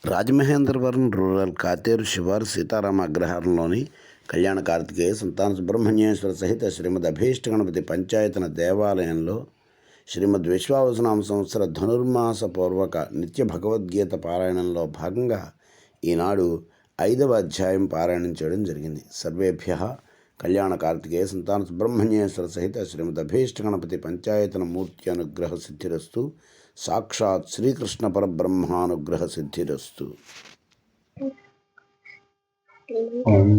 Rajamahendravaram rural Katheru శివారు సీతారామ అగ్రహారంలోని కళ్యాణ కార్తికేయ సంతాన సుబ్రహ్మణ్యేశ్వర సహిత శ్రీమద్ అభీష్ట గణపతి పంచాయతన దేవాలయంలో శ్రీమద్ విశ్వావసనామ సంవత్సర ధనుర్మాస పూర్వక నిత్య భగవద్గీత పారాయణంలో భాగంగా ఈనాడు 5వ అధ్యాయం పారాయణం చేయడం జరిగింది. సర్వేభ్య కళ్యాణ కార్తికేయ సంతాన సుబ్రహ్మణ్యేశ్వర సహిత శ్రీమద్ అభీష్ట గణపతి పంచాయతన మూర్తి అనుగ్రహ సిద్ధిరస్తు. సాక్షాత్ శ్రీకృష్ణ పరబ్రహ్మానుగ్రహ సిద్ధిరస్తు. ఓం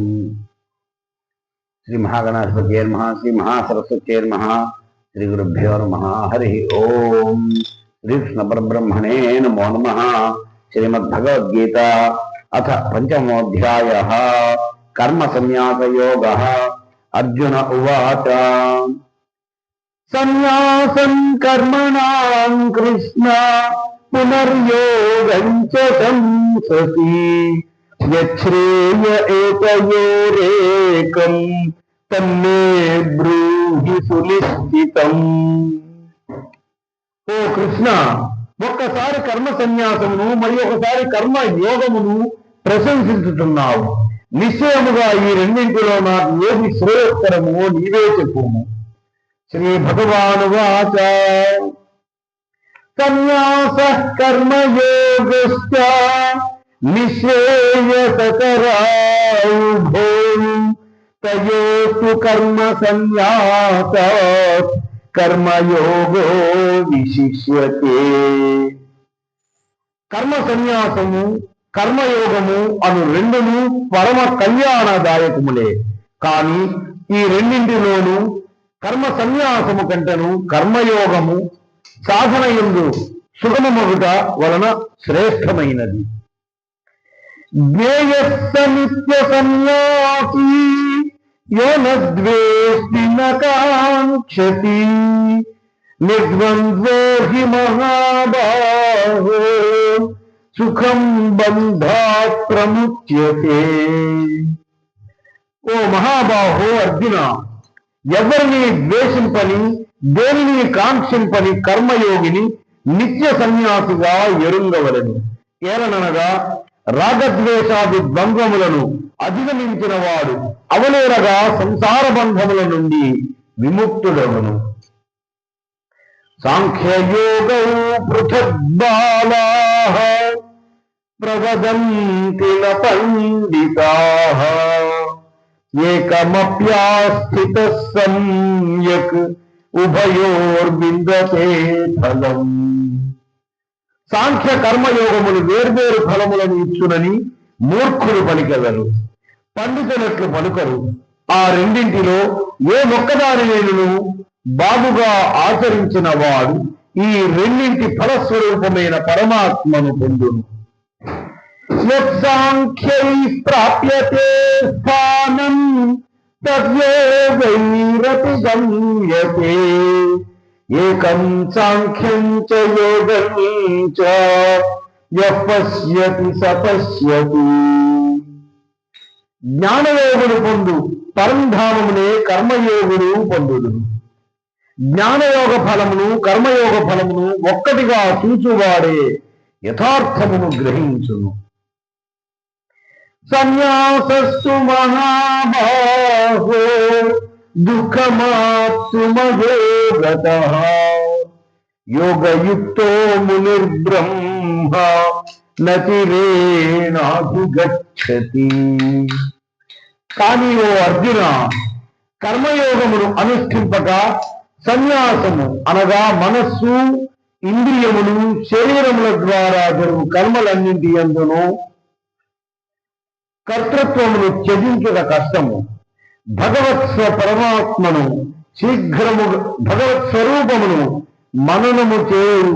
శ్రీ మహాగణాధిపతి నమః, శ్రీ మహాసరస్వతి నమః, శ్రీ గురుభ్యో నమః. హరి ఓం శ్రీకృష్ణ పరబ్రహ్మణే నమో నమః. శ్రీమద్భగవద్గీత అథ పంచమోऽధ్యాయః కర్మ సన్యాస యోగః. అర్జున ఉవాచ సన్యాసం కర్మణాం కృష్ణ పునర్యోగం చ సంససి యచ్ఛ్రేయ ఏతయోరేకం తన్మే బ్రూహి సునిశ్చితం. ఓ కృష్ణ, ఒక్కసారి కర్మ సన్యాసమును మరి ఒకసారి కర్మ యోగమును ప్రశంసించుతున్నావు. నిశ్చయముగా ఈ రెండింటిలో నాకు ఏది శ్రేయస్కరమో నీవే చెప్పుము. శ్రీ భగవానువాచ సన్యాసః కర్మయోగశ్చ నిశ్రేయసకరాయుభో తయోస్తు కర్మ సన్యాసాత్ కర్మయోగో విశిష్యతే. కర్మ సన్యాసము కర్మయోగము అను రెండును పరమ కళ్యాణదాయకములే. కానీ ఈ రెండింటిలోనూ కర్మ సన్యాసము కంటను కర్మయోగము సాధన యందు సుగమమగుట వలన శ్రేష్టమైనది. జ్ఞేయస్స నిత్య సన్యాసీ యో న ద్వేష్టి న కాంక్షతి నిర్ద్వంద్వో హి మహాబాహో సుఖం బంధాత్ ప్రముచ్యతే. ఓ మహాబాహో అర్జున, ఎవరిని ద్వేషింపని దేనిని కాంక్షింపని కర్మయోగిని నిత్య సన్యాసిగా ఎరుంగవలెను. ఏలననగా రాగద్వేషాది ద్వంద్వములను అధిగమించిన వాడు అవలేరగా సంసార బంధముల నుండి విముక్తుడవును. సాంఖ్యయోగౌ పృథగ్బాలాః ప్రవదంతి న పండితాః ఏకమప్యాస్థితః సమ్యక్ ఉభయోర్విందతే ఫలం. సాంఖ్య కర్మయోగములు వేర్వేరు ఫలములను ఇచ్చునని మూర్ఖులు పలికెదరు, పండితులట్లు పలుకరు. ఆ రెండింటిలో ఏ ఒక్కదానినేను బాగుగా ఆచరించిన వాడు ఈ రెండింటి ఫలస్వరూపమైన పరమాత్మను పొందును. యత్సాంఖ్యై ప్రాప్యతే స్థానం తద్యోగైరపి గమ్యతే ఏకం సాంఖ్యం చ యోగం చ యః పశ్యతి స పశ్యతి. జ్ఞానయోగుడు పొందు పరంధామమునే కర్మయోగుడు పొందుడు. జ్ఞానయోగ ఫలమును కర్మయోగ ఫలమును ఒక్కటిగా చూచువాడే యథార్థమును గ్రహించును. సన్యాసస్సు మహాబాహో దుఃఖమాప్తుమయోగతః యోగయుక్తో మునిర్బ్రహ్మ నతిరేణాధిగచ్చతి. కానీ ఓ అర్జున, కర్మయోగమును అనుష్ఠింపక సన్యాసము అనగా మనస్సు ఇంద్రియములు శరీరముల ద్వారా జరుగు కర్మలన్నింటి యందును కర్తృత్వమును త్యజించుట కష్టము. పరమాత్మను శీఘ్రము భగవత్ స్వరూపమును మననము చేయు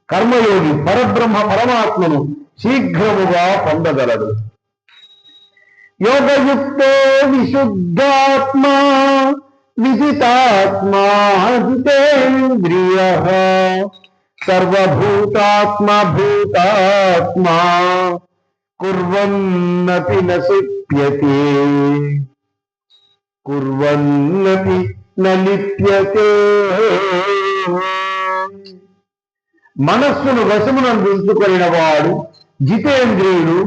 కర్మయోగి పరబ్రహ్మ పరమాత్మను శీఘ్రముగా పొందగలడు. యోగయుక్తో విశుద్ధాత్మా విదితాత్మా జితేంద్రియః సర్వభూతాత్మ భూతాత్మా కుర్వన్నపి న లిప్యతే కుర్వన్నపి న లిప్యతే. మనస్సును వశమునందుకొనిన వాడు జితేంద్రియుడు,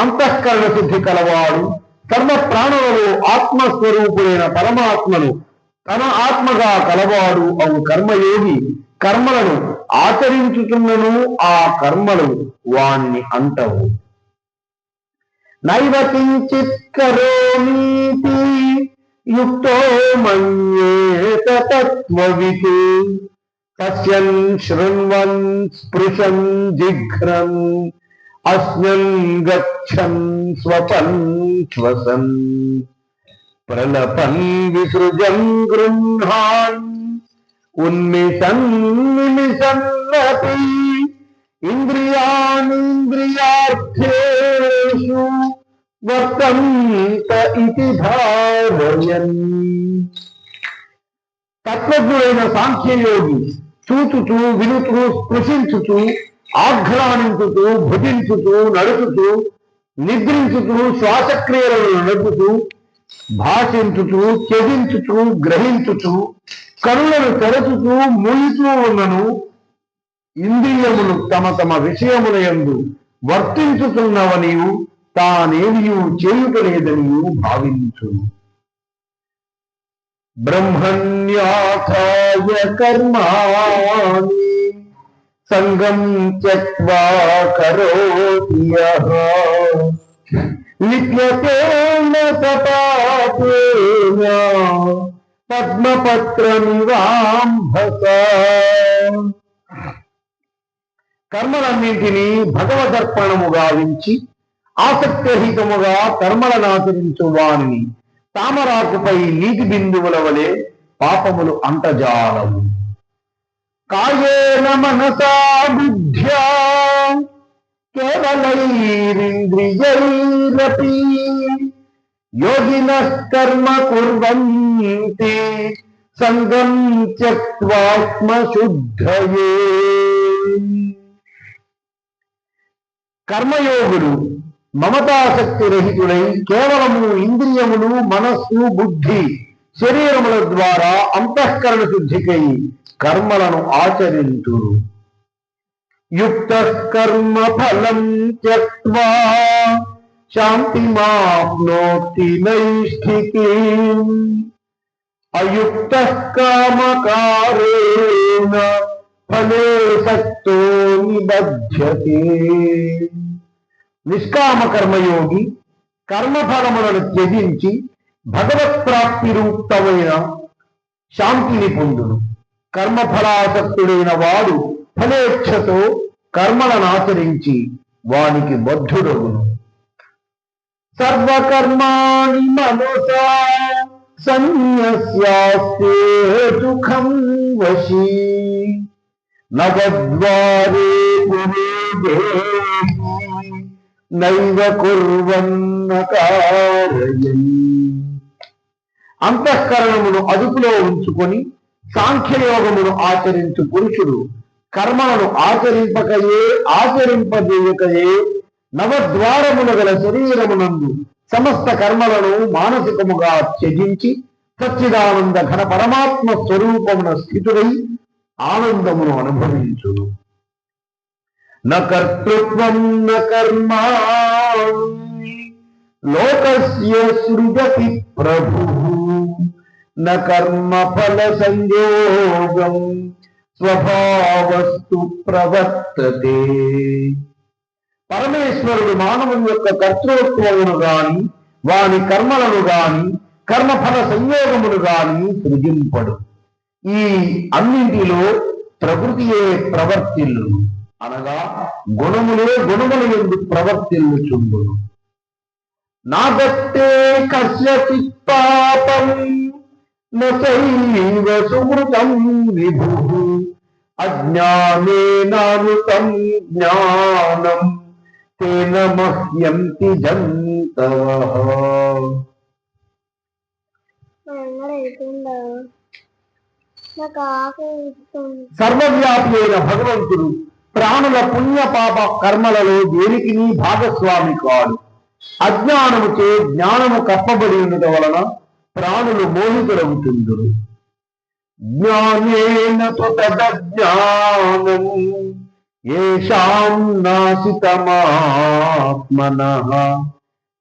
అంతఃకరణ శుద్ధి కలవాడు, సర్వ ప్రాణులలో ఆత్మస్వరూపుడైన పరమాత్మను తన ఆత్మగా కలవాడు అవు కర్మయోగి కర్మలను ఆచరించుతున్నను ఆ కర్మలు వాణ్ణి అంటవు. నైవ కించిత్ కరోమీతి యుక్తో మన్యేత తత్వవిత్ పశ్యన్ శృణ్వన్ స్పృశన్ జిఘ్రన్ అస్మిన్ గచ్చన్ స్వపన్ శ్వసన్ ప్రలపన్ విసృజన్ గృహాన్ ఉన్మిషన్ నిమిషన్నపి ఇంద్రియాణీంద్రియార్థేషు వర్తంత ఇతి భావయన్. తత్వజ్ఞుడైన సాంఖ్యయోగి చూచుతూ వినుతూ స్పృశించుతూ ఆఘ్రానించుతూ భుజించుతూ నడుచుతూ నిద్రించుతూ శ్వాసక్రియలను నడుపుతూ భాషించుతూ త్యజించుతూ గ్రహించుతూ కనులను తెరచుతూ మూలుతూ ఉన్నను ఇంద్రియములు తమ తమ విషయముల యందు వర్తించుతున్నవనియు తానేమియు చేయుటలేదనియు భావించును. బ్రహ్మణ్యాసాయ కర్మాణి సంగం త్యక్త్వా కరోతి యః లిప్యతేన సపాపేన పద్మపత్రమివాంభసా. కర్మలన్నింటినీ భగవదర్పణము గావించి ఆసక్తిరహితముగా కర్మలనాచరించు వానిని తామరాకుపై నీటి బిందువుల వలె పాపములు అంటజాలవు. కాయేన మనసా బుద్ధ్యా కేవలైరింద్రియైరపి యోగినః కర్మ కుర్వంతి సంగం త్యక్త్వాత్మశుద్ధయే. కర్మయోగుడు మమతాసక్తి రహితుడై కేవలము ఇంద్రియములు మనస్సు బుద్ధి శరీరముల ద్వారా అంతఃకరణ శుద్ధికై కర్మలను ఆచరింతురు. యుక్తః కర్మ ఫలం త్యక్త్వా శాంతిమాప్నోతి నైష్ఠికీం అయుక్తః కామకారేణ ఫలే సక్తో నిబధ్యతే. నిష్కామ కర్మయోగి కర్మఫలములను త్యజించి భగవత్ప్రాప్తి రూక్తమైన శాంతిని పొందును. కర్మఫలాసక్తుడైన వాడు ఫలేచ్ఛతో కర్మలనాచరించి వానికి బద్ధుడగును. సర్వకర్మాణి మనసా సన్యస్యాస్తే సుఖం వశీ నవద్వారే నైవ కుర్వన్న కారయన్. అంతఃకరణమును అదుపులో ఉంచుకొని సాంఖ్యయోగమును ఆచరించు పురుషుడు కర్మలను ఆచరింపజేయకయే నవద్వారముల గల శరీరమునందు సమస్త కర్మలను మానసికముగా త్యజించి సచ్చిదానంద ఘన పరమాత్మ స్వరూపమున స్థితుడై ఆనందమును అనుభవించును. న కర్తృత్వం న కర్మాణి లోకస్య సృజతి ప్రభుః న కర్మఫల సంయోగం స్వభావస్తు ప్రవర్తతే. పరమేశ్వరుడు మానవుని యొక్క కర్తృత్వమును గాని వాని కర్మలను గాని కర్మఫల సంయోగమును గాని సృజింపడు. ఈ అన్నింటిలో ప్రకృతియే ప్రవర్తిల్లును, అనగా గుణములే గుణముల యందు ప్రవర్తిల్లుచుండును. నాగత్తే కస్యచిత్ పాపం నైవ సుమృతం విభుః అజ్ఞానేనామృతం జ్ఞానం తేన మహ్యంతి జంతవః. సర్వవ్యాపి అయిన భగవంతుడు ప్రాణుల పుణ్య పాప కర్మలలో దేనికి భాగస్వామి కాడు. అజ్ఞానముచే జ్ఞానము కప్పబడి ఉండటం వలన ప్రాణులు మోహితులవుతుందురు. జ్ఞానేన తదజ్ఞానం ఏషాం నాసితమాత్మనః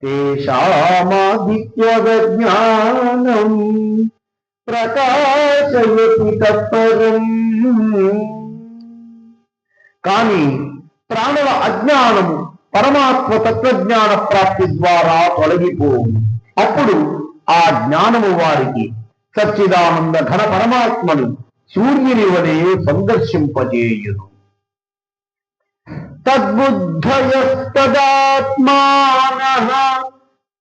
తేషామాదిత్యజ్ఞానం ప్రకాశయతి తత్పరం. కానీ ప్రాణుల అజ్ఞానము పరమాత్మ తత్వజ్ఞాన ప్రాప్తి ద్వారా తొలగిపోవు. అప్పుడు ఆ జ్ఞానము వారికి సచ్చిదానంద ఘన పరమాత్మను సూర్యుని వలె సందర్శింపజేయును. తద్బుద్ధయస్తదాత్మానః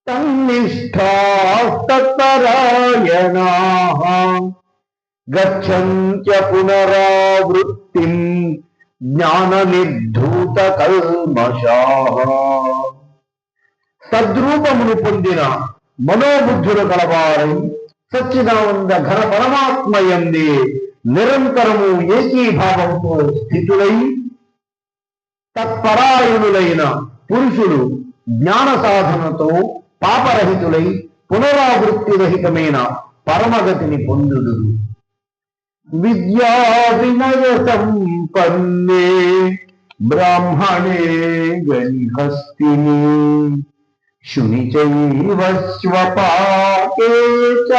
తన్నిష్ఠాస్తత్పరాయణాః గచ్చన్త్య పునరావృత్తిం జ్ఞాననిర్ధూత కల్మషాః. తద్రూపమును పొందిన మనోబుద్ధులు కలవారై సచ్చిదానంద ఘన పరమాత్మయందే నిరంతరము ఏకీభావంతో స్థితులై తత్పరాయణులైన పురుషులు జ్ఞాన సాధనతో పాపరహితులై పునరావృత్తి రహితమైన పరమగతిని పొందుదురు. విద్యా వినయ సంపన్నే బ్రాహ్మణే గణిహస్తిని శునిచైవ స్వపాకే చ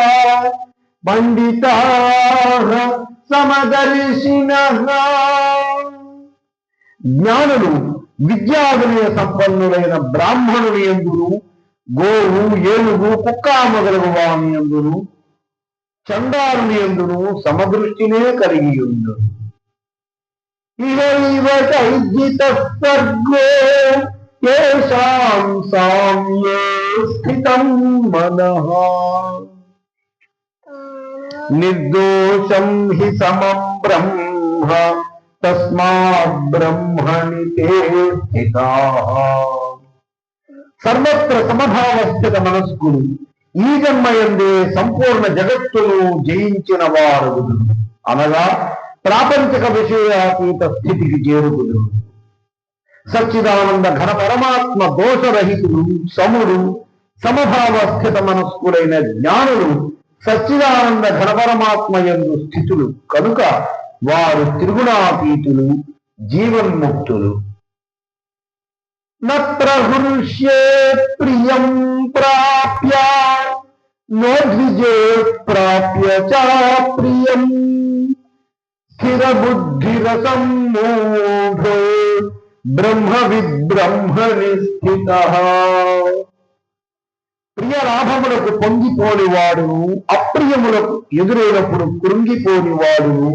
పండితాః సమదర్శినః. జ్ఞానులు విద్యా వినయ సంపన్నులైన బ్రాహ్మణుని యందును, గోవు ఏనుగు కుక్క మొదలగు వాని యందును, చండాలుని యందును సమదృష్టినే కలిగి ఉండును. ఇహైవ చైజిత సర్గో యేషాం సామ్యే స్థితం మనః నిర్దోషం హి సమం బ్రహ్మ తస్మాత్ బ్రహ్మణి తే స్థితాః. సర్వత్ర సమభావస్థిత మనస్కులు ఈ జన్మయందే సంపూర్ణ జగత్తును జయించిన వారు అనగా ప్రాపంచిక విషయాతీత స్థితికి చేరుకును. సచ్చిదానంద ఘన పరమాత్మ దోషరహితుడు సముడు సమభావ స్థిత మనస్కులైన జ్ఞానులు సచ్చిదానంద ఘన పరమాత్మ యందు స్థితులు కనుక వారు త్రిగుణాతీతులు, జీవన్ముక్తులు. నత్రహృష్యే ప్రియం ప్రాప్య నోద్విజే ప్రాప్య చ ప్రియం స్థిరబుద్ధిరసమ్మూఢో బ్రహ్మవిద్ బ్రహ్మణి స్థితః. ప్రియ లాభములకు పొంగిపోని వాడును, అప్రియములకు ఎదురైనప్పుడు కృంగిపోని వాడును,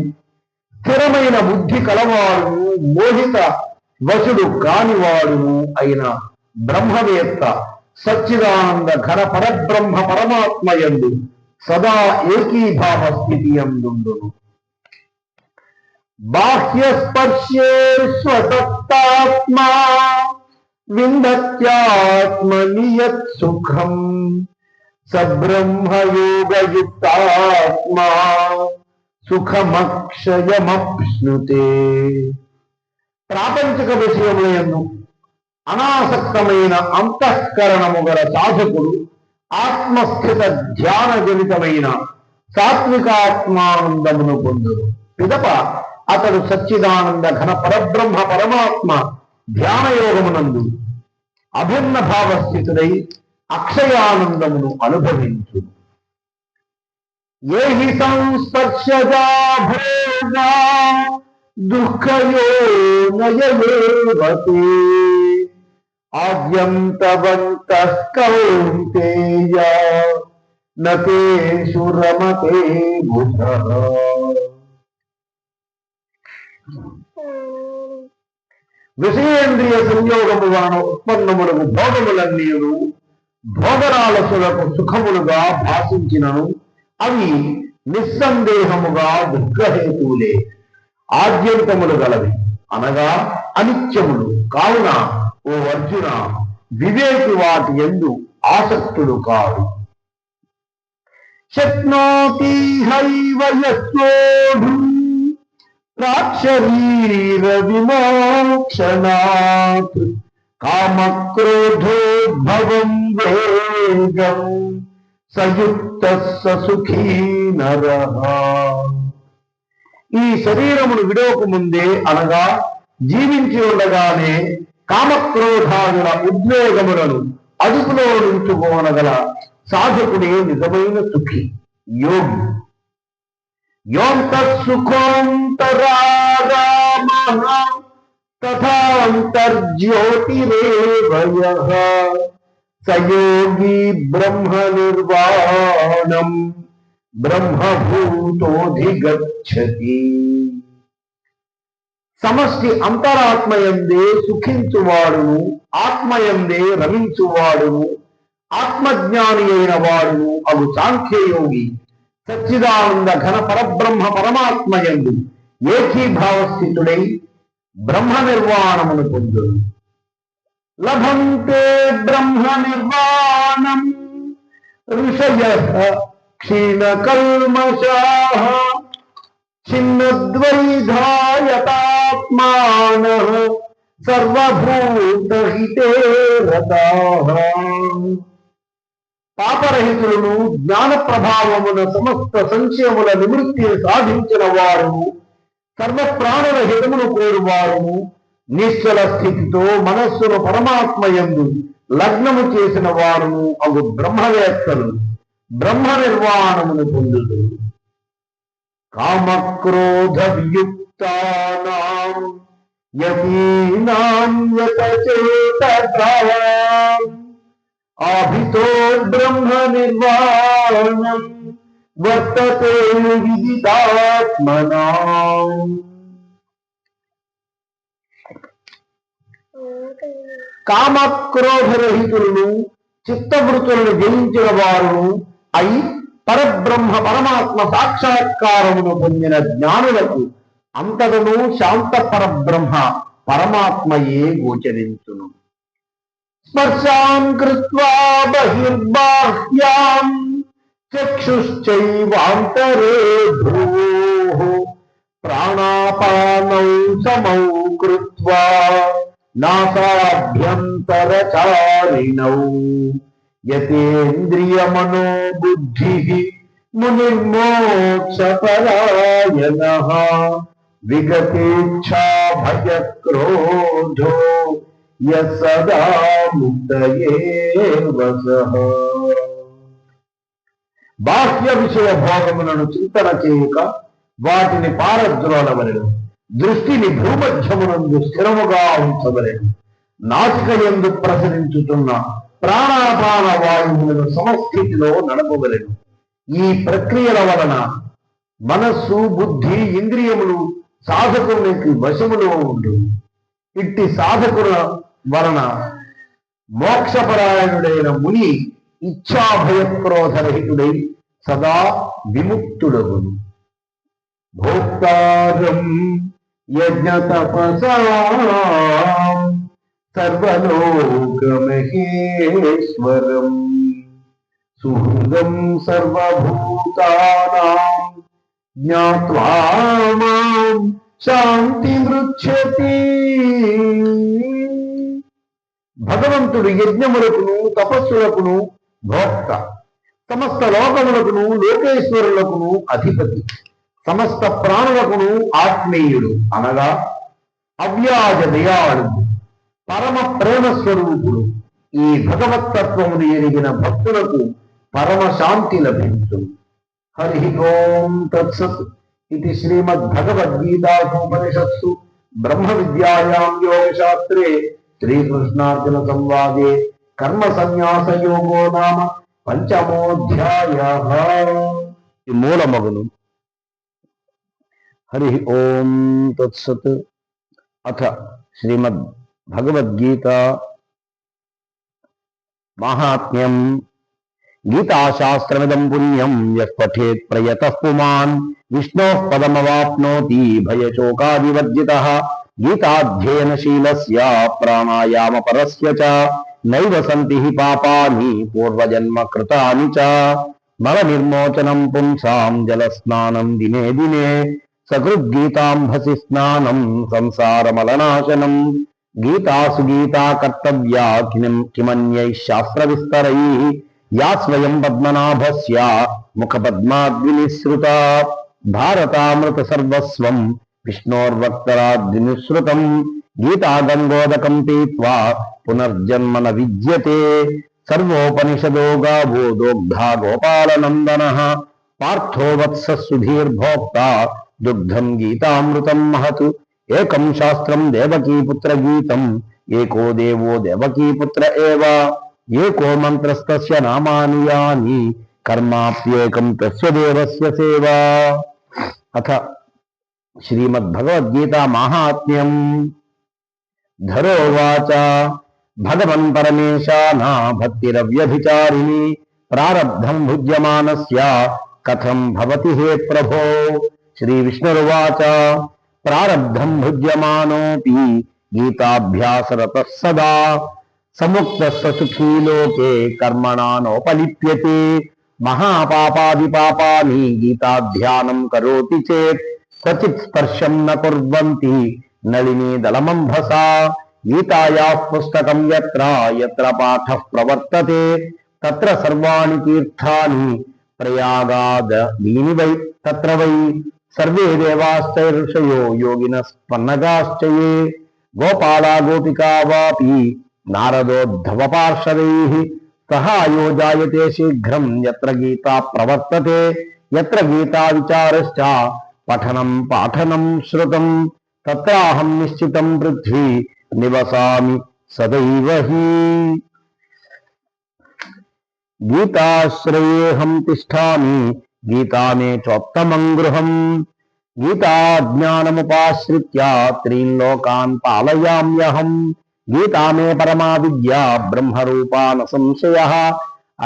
స్థిరమైన బుద్ధి కలవాడును, మోహిత వశుడు కానివాడును అయిన బ్రహ్మవేత్త సచ్చిదానంద ఘన పరబ్రహ్మ పరమాత్మయందు సదా ఏకీభావ స్థితి యందుండును. బాహ్యస్పర్శేష్వసక్తాత్మా విందత్యాత్మని యత్ సుఖం సబ్రహ్మయోగయుక్తాత్మా సుఖమక్షయమప్స్నుతే. ప్రాపంచిక విషయములందు అనాసక్తమైన అంతఃకరణము గల సాధకుడు ఆత్మస్థిత ధ్యాన జనితమైన సాత్వికాత్మానందమును పొందును. పిదప అతడు సచ్చిదానంద ఘన పరబ్రహ్మ పరమాత్మ ధ్యానయోగమునందు అభిన్న భావస్థితుడై అక్షయానందమును అనుభవించు. ఏ హి సంస్పర్శజా భోగా దుఃఖయో నయలేవతే ఆద్యంతవంతః కౌంతేయ నతేషు రమతే బుధః. విషయేంద్రియ సంయోగముగాను ఉత్పన్నములకు భోగములన్నీయును భోగరాలసులకు సుఖములుగా భాషించినను అవి నిస్సందేహముగా దుఃఖహేతువులే, ఆద్యంతములు గలవి అనగా అనిత్యములు. కావున ఓ అర్జున, వివేకి వాటి యందు ఆసక్తుడు కాడు. శక్నోతి హైవ యస్యోఢు ప్రాక్షరీర విమోక్షణాత్ కామక్రోధోద్భవం వేగం సయుక్తః స సుఖీ నరః. ఈ శరీరమును విడవక ముందే అనగా జీవించి ఉండగానే కామక్రోధాదుల ఉద్వేగములను అదుపులో ఉంచుకోనగల సాధకుడే నిజమైన సుఖి, యోగి. యోంతఃసుఖోంతరారామః తథాంతర్జ్యోతిరేవ యః స యోగి బ్రహ్మ నిర్వాణం బ్రహ్మభూతోధిగచ్చతి. సమష్టి అంతరాత్మయందే సుఖించువాడును, ఆత్మయందే రమించువాడును, ఆత్మజ్ఞాని అయిన వాడును అగు సాంఖ్యయోగి సచ్చిదానంద ఘన పరబ్రహ్మ పరమాత్మయందు ఏకీభావస్థితుడై బ్రహ్మ నిర్వాణమును పొందును. లభంతే బ్రహ్మ నిర్వాణం ఋషయః క్షీణకల్మషాః ఛిన్నద్వైధాయతాత్మానః సర్వభూతహితే రతాః. పాపరహితులను, జ్ఞాన ప్రభావమున సమస్త సంశయముల నివృత్తిని సాధించిన వారును, సర్వప్రాణుల హితమును కోరువారును, నిశ్చల స్థితితో మనస్సును పరమాత్మయందు లగ్నము చేసిన వారును అగు బ్రహ్మవేత్తలు బ్రహ్మ నిర్వాణమును పొందుదురు. కామక్రోధ వియుక్తానాం యతీనాం యతచేతసాం ఆభితో బ్రహ్మ నిర్వాణం వర్తతే విదితాత్మనాం. కామక్రోధరహితులను, చిత్తవృత్తులను జయించిన వారును అయి పరబ్రహ్మ పరమాత్మ సాక్షాత్కారమును పొందిన జ్ఞానులకు అంతటను శాంత పరబ్రహ్మ పరమాత్మయే గోచరించును. స్పర్శాం కృత్వా బహిర్బాహ్యాం చక్షుశ్చైవాంతరే భ్రువోః ప్రాణాపానౌ సమౌ కృత్వా నాసాభ్యంతరచారిణౌ యతేంద్రియమనో బుద్ధిః మునిర్మోక్షపరాయణః విగతేచ్ఛా భయక్రోధో యసదా ముక్తయేవ సః. బాహ్య విషయ భోగములను చింతన చేయక వాటిని పారద్రోలవలెను. దృష్టిని భూమధ్యమునందు స్థిరముగా ఉంచవలెను. నాసిక యందు ప్రసరించుతున్న ప్రాణాపాన వాయువులను సమస్థితిలో నడపవలెను. ఈ ప్రక్రియల వలన మనస్సు, బుద్ధి, ఇంద్రియములు సాధకునికి వశములో ఉండు. ఇట్టి సాధకుల వలన మోక్షపరాయణుడైన ముని ఇచ్ఛాభయక్రోధరహితుడై సదా విముక్తుడగును. భోక్తారం యజ్ఞతపసాం సర్వలోకమహేశ్వరం సుహృదం సర్వభూతానాం జ్ఞాత్వా మాం శాంతిమృచ్ఛతి. భగవంతుడు యజ్ఞములకును తపస్సులకును భోక్త, సమస్త లోకములకును లోకేశ్వరులకును అధిపతి, సమస్త ప్రాణులకును ఆత్మీయుడు అనగా అవ్యాజ దయాళుడు, పరమ ప్రేమ స్వరూపుడు. ఈ భగవత్తత్వమును ఎరిగిన భక్తులకు పరమ శాంతి లభించును. హరి ఓం తత్సత్. ఇది శ్రీమద్భగవద్గీతాసూపనిషత్సు బ్రహ్మ విద్యాయాం యోగశాస్త్రే శ్రీకృష్ణార్జున సంవాదే కర్మ సన్యాస యోగో నామ పంచమోధ్యాయః. మూలమగును. హరి ఓం తత్సత్. అథ శ్రీమద్ భగవద్గీత మాహాత్మ్యం. గీతాశాస్త్రమిదం పుణ్యం యః పఠేత్ ప్రయతః పుమాన్ విష్ణోః పదమవాప్నోతి భయశోకాదివర్జితః. గీతాధ్యయనశీలస్య ప్రాణాయామపరస్య చ నైవ సంతి హి పాపాని పూర్వజన్మ కృతాని చ. మలనిర్మోచనం పుంసాం జలస్నానం దినే దినే సకృద్గీతాంభసి స్నానం సంసారమలనాశనం. గీతాసు గీతా కర్తవ్యా కిమన్యైః శాస్త్రవిస్తరైః యా స్వయం పద్మనాభస్య ముఖపద్మాద్వినిసృతా. భారతామృత సర్వస్వం విష్ణోర్వక్తరాద్వినిసృతం గీతా గంగోదకం పీత్వా పునర్జన్మ న విద్యతే సర్వోపనిషదో గావో దోగ్ధా గోపాలనందన పార్థో వత్స సుధీర్భోక్త దుగ్ధం గీతామృతం మహత్ ఏకం శాస్త్రం దేవకీపుత్ర గీతం ఏకో దేవో దేవకీపుత్ర ఏవ ఏకో మంత్రస్తస్య నామాని యాని కర్మాప్యేకం తస్య దేవస్య సేవా. అథ శ్రీమద్భగవద్గీతా మాహాత్మ్యం. ధరోవాచ భగవన్ పరమేశానా భక్తిరవ్యభిచారిణి ప్రారబ్ధం భుజ్యమానస్య కథం భవతి హే ప్రభో. శ్రీ విష్ణుర్వాచ ప్రారబ్ధం భుజ్యమానోపి గీతాభ్యాసరతః సదా సముక్తః సుఖీ లోకే కర్మణా నోపలిప్యతే మహాపాపాది పాపాని గీతాధ్యానం కరోతి చేత్ క్వచిత్ స్పర్శం న కుర్వంతి నళినీ దళమంభసా. గీతాయాః పుస్తకం యత్ర యత్ర పాఠః ప్రవర్తతే తత్ర సర్వాణి తీర్థాని ప్రయాగాదీని వై తత్ర వై సర్వే దేవాశ్చ ఋషయో యోగినః ఏ గోపాలా గోపికా వాపి నారదోద్ధవ పార్షదైః సహాయో జాయతే శీఘ్రం యత్ర గీతా ప్రవర్తతే యత్ర గీతా విచారశ్చ పఠనం పాఠనం శ్రుతం తత్రాహం నిశ్చితం పృథ్వీ నివసామి సదైవ హి. గీతాశ్రయేహం తిష్ఠామి గీతా మే చోత్తమం గృహం గీతాజ్ఞానముపాశ్రిత్య త్రీన్ లోకాన్ పాలయామ్యహం. గీతా మే పరమా విద్యా బ్రహ్మరూపా న సంశయః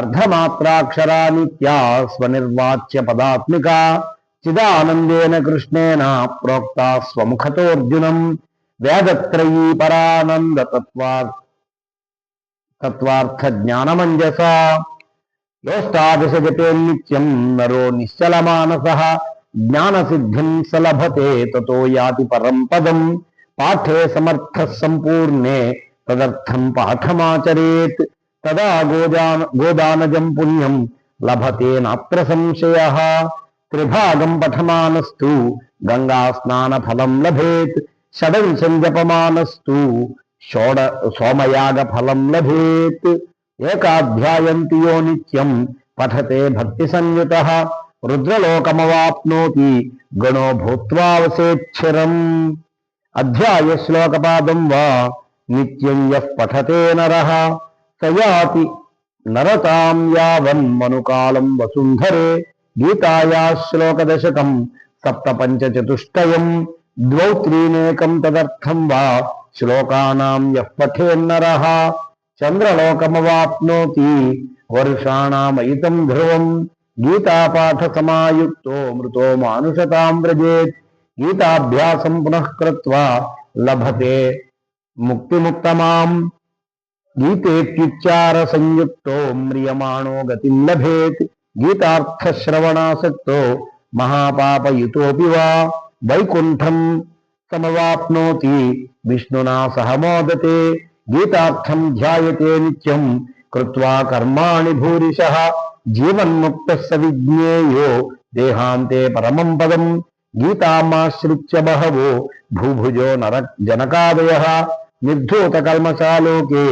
అర్ధమాత్రాక్షరా నిత్యా స్వనిర్వాచ్య పదాత్మికా చిదానందేన కృష్ణేన ప్రోక్తా స్వముఖతోర్జునం. వేదత్రయీ పరానంద తత్వార్థ జ్ఞానమంజసా యోష్టాదశ జపే నిత్యం నరో నిశ్చలమానసః జ్ఞానసిద్ధిం సలభతే తతో యాతి పరం పదం. పాఠే సమర్థః సంపూర్ణే తదర్థం పాఠమాచరేత్ తదా గోదానజం పుణ్యం లభతే నాత్ర సంశయః. త్రిభాగం పఠమానస్తు గంగా స్నాన ఫలం లభేత్ షడంశం జపమానస్తు సోమయాగ ఫలం లభేత్. ఏకాధ్యాయంతి యో నిత్యం పఠతే భక్తి సంయుతః రుద్రలోకమవాప్నోతి గణో భూత్వా వసేచ్చరం. అధ్యాయ శ్లోకపాదం వా నిత్యం యః పఠతే నరః సయాతి నరతాం యావన్మనుకాలం వసుంధరే. గీతాయా శ్లోకదశకం సప్తపంచచతుష్టయం ద్వౌ త్రీనేకం తదర్థం వా శ్లోకానాం యః పఠేన్నరః చంద్రలోకమవాప్నోతి వర్షాణామయితం ధ్రువం. గీతాపాఠ సమాయుక్తో మృతో మానుషతాం వ్రజేత్. గీతాభ్యాసం పునః కృత్వా లభతే ముక్తిముక్తమాం. గీతేత్యుచ్చార సంయుక్తో మ్రియమాణో గతిం లభేత్. గీతార్థశ్రవణాసక్తో మహాపాపయుతోపి వా వైకుంఠం సమవాప్నోతి విష్ణునా సహ మోదతే. గీతార్థం ధ్యాయతే నిత్యం కృత్వా కర్మాణి భూరిశః జీవన్ముక్తః స విజ్ఞేయో దేహాంతే పరమం పదం. గీతామాశ్రిత్య బహవో భూభుజో జనకాదయః నిర్ధూతకల్మషాలోకే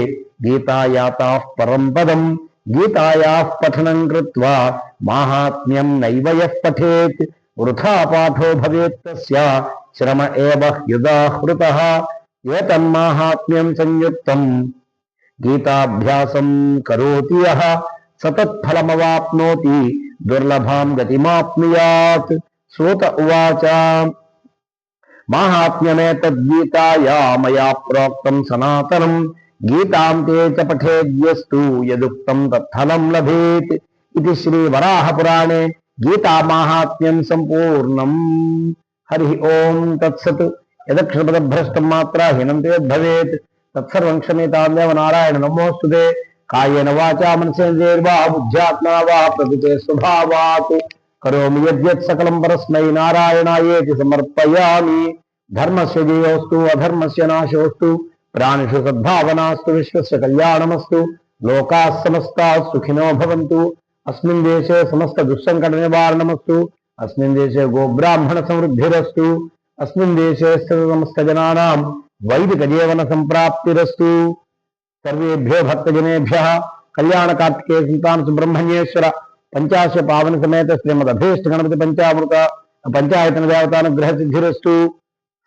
గీతాయాతాః పరం పదం. గీతాయాః పఠనం కృత్వా మాహాత్మ్యం నైవ యః పఠేత్ వృథా పాఠో భవేత్ తస్య శ్రమ ఏవ హ్యుదాహృతః. ఏతన్మాహాత్మ్యం సంయుక్తం గీతాభ్యాసం కరోతి యః సతత్ఫలమవాప్నోతి దుర్లభాం గతిమాప్నుయాత్. సూత ఉవాచ మాహాత్మ్యమేతద్గీతాయా మయా ప్రోక్తం సనాతనం గీతాం తే చ పఠేద్యస్తు యదుక్తం తత్ఫలం లభేత్. ఇది శ్రీ వరాహ పురాణే గీతా మాహాత్మ్యం సంపూర్ణం. హరి ఓం తత్సత్. యదక్షరపదభ్రష్టం మాత్రా హీనంతేద్భవేత్ తత్సర్వం క్షమ్యతాం దేవ నారాయణ నమోస్తుతే. కాయేన వాచా మనసేంద్రియైర్వా బుద్ధ్యాత్మనా వా ప్రకృతే స్వభావాత్ కరోమి యద్యత్ సకలం పరస్మై నారాయణాయేతి సమర్పయామి. ధర్మస్య జయోస్తు అధర్మస్య నాశోస్తు ప్రాణిషు సద్భావనాస్తు విశ్వస్య కళ్యాణమస్తు. లోకాః సమస్తాః సుఖినో భవంతు. అస్మిన్ దేశే సమస్త దుస్సంకట నివారణమస్తు. అస్మిన్ దేశే గోబ్రాహ్మణ సమృద్ధిరస్తు. अस्मिन् देशे समस्तजनानां वैदिकजीवन सम्प्राप्तिरस्तु। सर्वेभ्यो भक्तजनेभ्यः कल्याण कार्तिकेय संतान सुब्रह्मण्येश्वर पंचाश पावन समेत श्रीमदभीष्ट गणपति पंचामृत पंचायतन देवतानुग्रह सिद्धिरस्तु।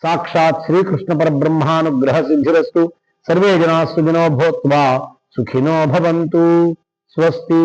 साक्षात् श्रीकृष्ण परब्रह्मानुग्रह सिद्धिरस्तु। सर्वे जनाः सुखिनो भूत्वा सुखिनो भवन्तु। स्वस्ति।